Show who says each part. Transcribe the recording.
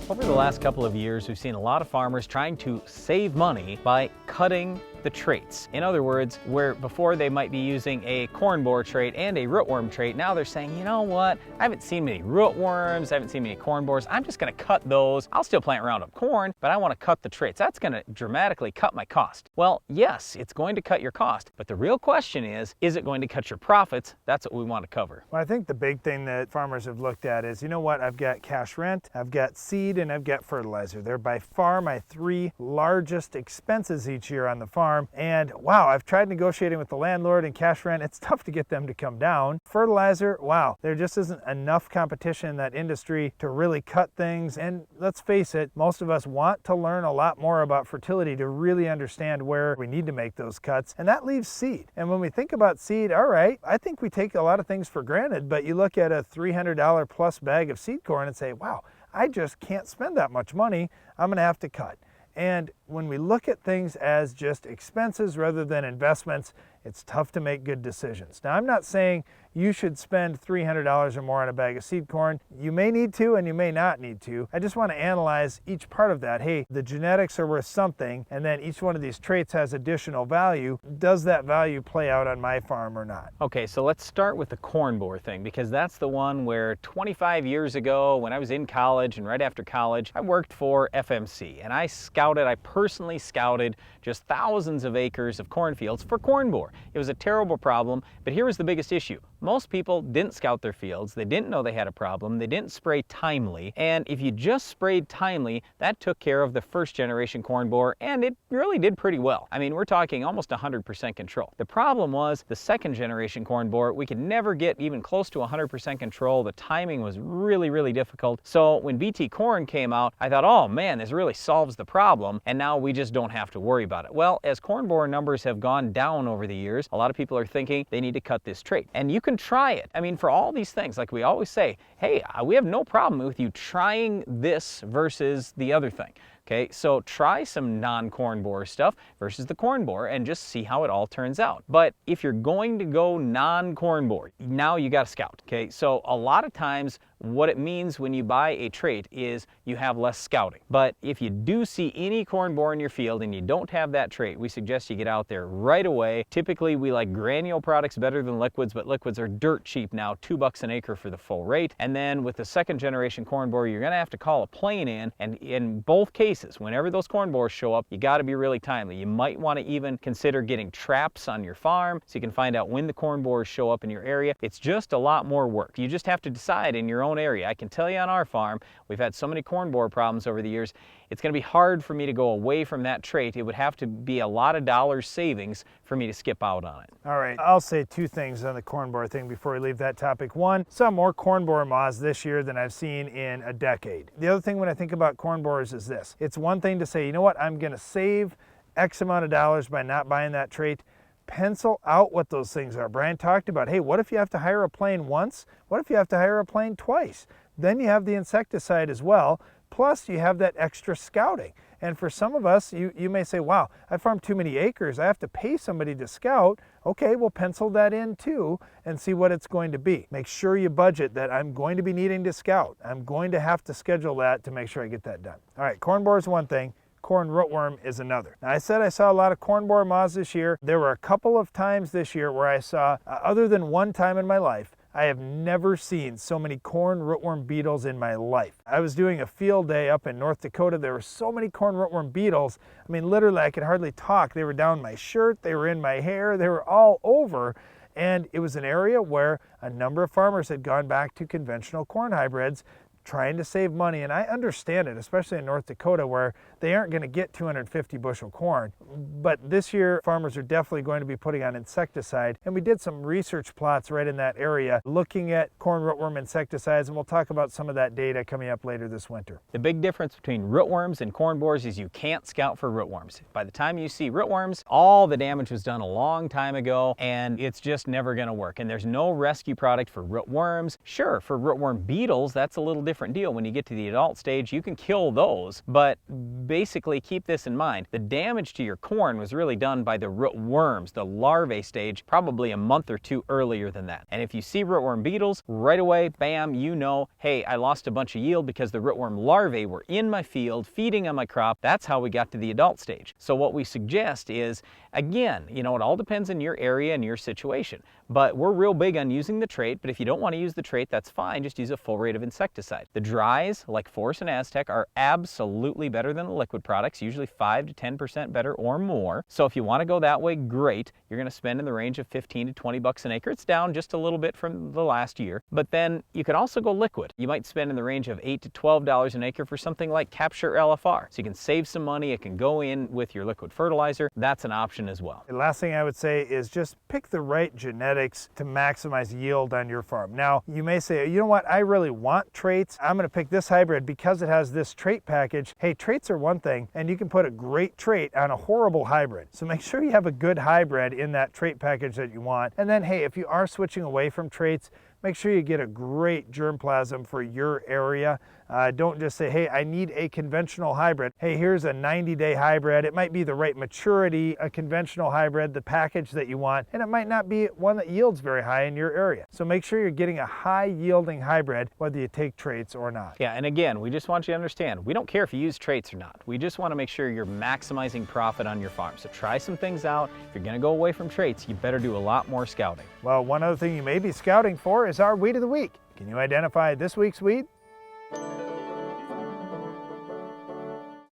Speaker 1: Over the last couple of years, we've seen a lot of farmers trying to save money by cutting the traits. In other words, where before they might be using a corn borer trait and a rootworm trait, now they're saying, you know what, I haven't seen many rootworms, I haven't seen many corn borers, I'm just going to cut those. I'll still plant Roundup corn, but I want to cut the traits. That's going to dramatically cut my cost. Well, yes, it's going to cut your cost, but the real question is it going to cut your profits? That's what we want to cover.
Speaker 2: Well, I think the big thing that farmers have looked at is, you know what, I've got cash rent, I've got seed, and I've got fertilizer. They're by far my three largest expenses each year on the farm. And wow, I've tried negotiating with the landlord and cash rent. It's tough to get them to come down. Fertilizer, wow, there just isn't enough competition in that industry to really cut things. And let's face it, most of us want to learn a lot more about fertility to really understand where we need to make those cuts. And that leaves seed. And when we think about seed, all right, I think we take a lot of things for granted, but you look at a $300 plus bag of seed corn and say, wow, I just can't spend that much money. I'm going to have to cut. And when we look at things as just expenses rather than investments, it's tough to make good decisions. Now, I'm not saying you should spend $300 or more on a bag of seed corn. You may need to and you may not need to. I just want to analyze each part of that. Hey, the genetics are worth something, and then each one of these traits has additional value. Does that value play out on my farm or not?
Speaker 1: Okay, so let's start with the corn borer thing, because that's the one where 25 years ago, when I was in college and right after college, I worked for FMC, and I personally scouted just thousands of acres of cornfields for corn borer. It was a terrible problem, but here was the biggest issue. Most people didn't scout their fields, they didn't know they had a problem, they didn't spray timely, and if you just sprayed timely, that took care of the first generation corn borer, and it really did pretty well. I mean, we're talking almost 100% control. The problem was the second generation corn borer, we could never get even close to 100% control. The timing was really, really difficult. So when BT corn came out, I thought, oh man, this really solves the problem, and now we just don't have to worry about it. Well, as corn borer numbers have gone down over the years, a lot of people are thinking they need to cut this trait. And you can try it. I mean, for all these things, like we always say, hey, we have no problem with you trying this versus the other thing. Okay, so try some non-corn borer stuff versus the corn borer and just see how it all turns out. But if you're going to go non-corn borer, now you got to scout. Okay, so a lot of times what it means when you buy a trait is you have less scouting. But if you do see any corn borer in your field and you don't have that trait, we suggest you get out there right away. Typically, we like granule products better than liquids, but liquids are dirt cheap now, $2 an acre for the full rate. And then with the second generation corn borer, you're going to have to call a plane in, and in both cases, whenever those corn borers show up, you got to be really timely. You might want to even consider getting traps on your farm so you can find out when the corn borers show up in your area. It's just a lot more work. You just have to decide in your own area. I can tell you on our farm, we've had so many corn borer problems over the years, it's going to be hard for me to go away from that trait. It would have to be a lot of dollars savings for me to skip out on it.
Speaker 2: All right, I'll say two things on the corn borer thing before we leave that topic. One, saw more corn borer moths this year than I've seen in a decade. The other thing when I think about corn borers is this. It's one thing to say, you know what, I'm going to save X amount of dollars by not buying that trait. Pencil out what those things are. Brian talked about, hey, what if you have to hire a plane once? What if you have to hire a plane twice? Then you have the insecticide as well, plus you have that extra scouting. And for some of us, you may say, wow, I farm too many acres, I have to pay somebody to scout. Okay, we'll pencil that in too and see what it's going to be. Make sure you budget that I'm going to be needing to scout. I'm going to have to schedule that to make sure I get that done. All right, corn borer is one thing. Corn rootworm is another. Now, I said I saw a lot of corn borer moths this year. There were a couple of times this year where I saw, other than one time in my life, I have never seen so many corn rootworm beetles in my life. I was doing a field day up in North Dakota. There were so many corn rootworm beetles. I mean, literally, I could hardly talk. They were down my shirt, they were in my hair, they were all over. And it was an area where a number of farmers had gone back to conventional corn hybrids, trying to save money, and I understand it, especially in North Dakota where they aren't going to get 250 bushel corn. But this year, farmers are definitely going to be putting on insecticide, and we did some research plots right in that area looking at corn rootworm insecticides, and we'll talk about some of that data coming up later this winter.
Speaker 1: The big difference between rootworms and corn borers is you can't scout for rootworms. By the time you see rootworms, all the damage was done a long time ago, and it's just never going to work. And there's no rescue product for rootworms. Sure, for rootworm beetles, that's a little different different deal. When you get to the adult stage, you can kill those, but basically keep this in mind. The damage to your corn was really done by the rootworms, the larvae stage, probably a month or two earlier than that. And if you see rootworm beetles, right away, bam, you know, hey, I lost a bunch of yield because the rootworm larvae were in my field feeding on my crop. That's how we got to the adult stage. So what we suggest is, again, you know, it all depends on your area and your situation, but we're real big on using the trait. But if you don't want to use the trait, that's fine. Just use a full rate of insecticide. The dries, like Force and Aztec, are absolutely better than the liquid products, usually 5 to 10% better or more. So if you want to go that way, great. You're going to spend in the range of 15 to 20 bucks an acre. It's down just a little bit from the last year. But then you can also go liquid. You might spend in the range of $8 to $12 an acre for something like Capture LFR. So you can save some money. It can go in with your liquid fertilizer. That's an option as well.
Speaker 2: The last thing I would say is just pick the right genetics to maximize yield on your farm. Now, you may say, you know what, I really want traits. I'm going to pick this hybrid because it has this trait package. Hey, traits are one thing, and you can put a great trait on a horrible hybrid. So make sure you have a good hybrid in that trait package that you want. And then, hey, if you are switching away from traits, make sure you get a great germplasm for your area. Don't just say, hey, I need a conventional hybrid. Hey, here's a 90-day hybrid. It might be the right maturity, a conventional hybrid, the package that you want, and it might not be one that yields very high in your area. So make sure you're getting a high-yielding hybrid, whether you take traits or not.
Speaker 1: Yeah, and again, we just want you to understand, we don't care if you use traits or not. We just want to make sure you're maximizing profit on your farm. So try some things out. If you're going to go away from traits, you better do a lot more scouting.
Speaker 2: Well, one other thing you may be scouting for is our weed of the week. Can you identify this week's weed?